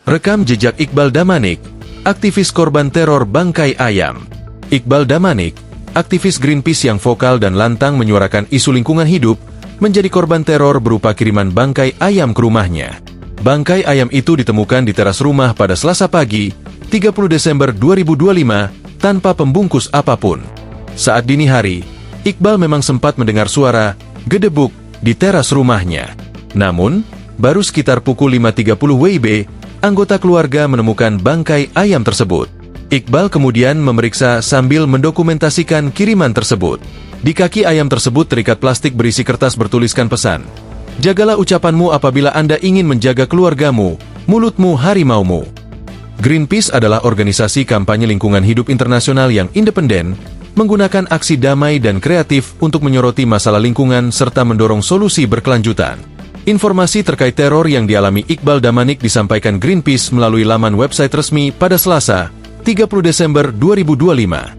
Rekam jejak Iqbal Damanik, aktivis korban teror bangkai ayam. Iqbal Damanik, aktivis Greenpeace yang vokal dan lantang menyuarakan isu lingkungan hidup, menjadi korban teror berupa kiriman bangkai ayam ke rumahnya. Bangkai ayam itu ditemukan di teras rumah pada Selasa pagi, 30 Desember 2025, tanpa pembungkus apapun. Saat dini hari, Iqbal memang sempat mendengar suara gedebuk di teras rumahnya. Namun, baru sekitar pukul 5.30 WIB, anggota keluarga menemukan bangkai ayam tersebut. Iqbal kemudian memeriksa sambil mendokumentasikan kiriman tersebut. Di kaki ayam tersebut terikat plastik berisi kertas bertuliskan pesan, "Jagalah ucapanmu apabila Anda ingin menjaga keluargamu, mulutmu harimaumu." Greenpeace adalah organisasi kampanye lingkungan hidup internasional yang independen, menggunakan aksi damai dan kreatif untuk menyoroti masalah lingkungan serta mendorong solusi berkelanjutan. Informasi terkait teror yang dialami Iqbal Damanik disampaikan Greenpeace melalui laman website resmi pada Selasa, 30 Desember 2025.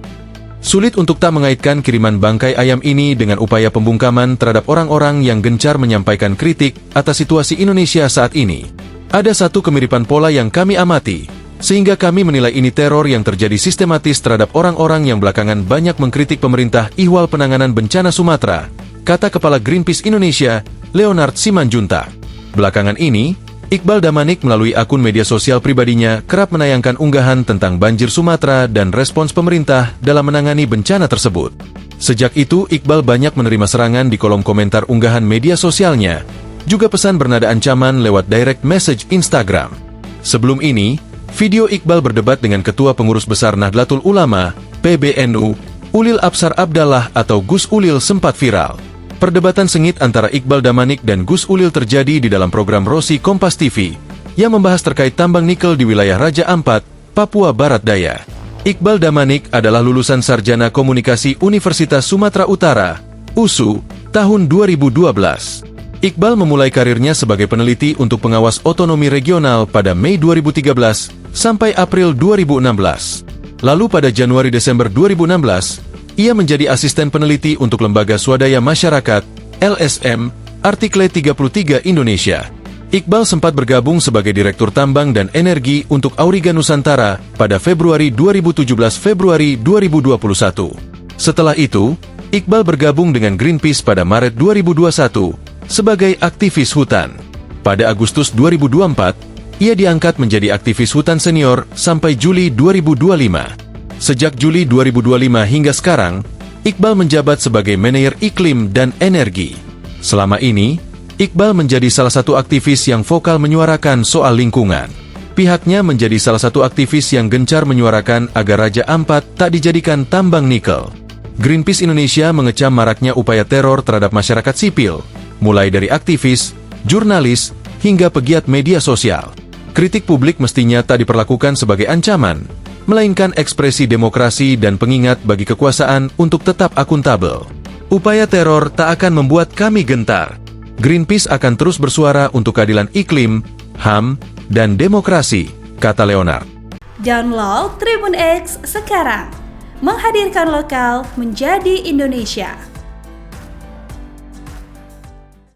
Sulit untuk tak mengaitkan kiriman bangkai ayam ini dengan upaya pembungkaman terhadap orang-orang yang gencar menyampaikan kritik atas situasi Indonesia saat ini. Ada satu kemiripan pola yang kami amati, sehingga kami menilai ini teror yang terjadi sistematis terhadap orang-orang yang belakangan banyak mengkritik pemerintah ihwal penanganan bencana Sumatera, kata Kepala Greenpeace Indonesia, Leonard Simanjuntak. Belakangan ini, Iqbal Damanik melalui akun media sosial pribadinya kerap menayangkan unggahan tentang banjir Sumatera dan respons pemerintah dalam menangani bencana tersebut. Sejak itu, Iqbal banyak menerima serangan di kolom komentar unggahan media sosialnya, juga pesan bernada ancaman lewat direct message Instagram. Sebelum ini, video Iqbal berdebat dengan Ketua Pengurus Besar Nahdlatul Ulama, PBNU, Ulil Absar Abdallah atau Gus Ulil sempat viral. Perdebatan sengit antara Iqbal Damanik dan Gus Ulil terjadi di dalam program Rosi Kompas TV, yang membahas terkait tambang nikel di wilayah Raja Ampat, Papua Barat Daya. Iqbal Damanik adalah lulusan Sarjana Komunikasi Universitas Sumatera Utara, USU, tahun 2012. Iqbal memulai karirnya sebagai peneliti untuk pengawas otonomi regional pada Mei 2013 sampai April 2016. Lalu pada Januari-Desember 2016, ia menjadi asisten peneliti untuk Lembaga Swadaya Masyarakat, LSM, Artikle 33 Indonesia. Iqbal sempat bergabung sebagai Direktur Tambang dan Energi untuk Auriga Nusantara pada Februari 2017-Februari 2021. Setelah itu, Iqbal bergabung dengan Greenpeace pada Maret 2021 sebagai aktivis hutan. Pada Agustus 2024, ia diangkat menjadi aktivis hutan senior sampai Juli 2025. Sejak Juli 2025 hingga sekarang, Iqbal menjabat sebagai Manajer Iklim dan Energi. Selama ini, Iqbal menjadi salah satu aktivis yang vokal menyuarakan soal lingkungan. Pihaknya menjadi salah satu aktivis yang gencar menyuarakan agar Raja Ampat tak dijadikan tambang nikel. Greenpeace Indonesia mengecam maraknya upaya teror terhadap masyarakat sipil, mulai dari aktivis, jurnalis, hingga pegiat media sosial. Kritik publik mestinya tak diperlakukan sebagai ancaman, melainkan ekspresi demokrasi dan pengingat bagi kekuasaan untuk tetap akuntabel. Upaya teror tak akan membuat kami gentar. Greenpeace akan terus bersuara untuk keadilan iklim, HAM, dan demokrasi, kata Leonard. Download Tribun X sekarang, menghadirkan lokal menjadi Indonesia.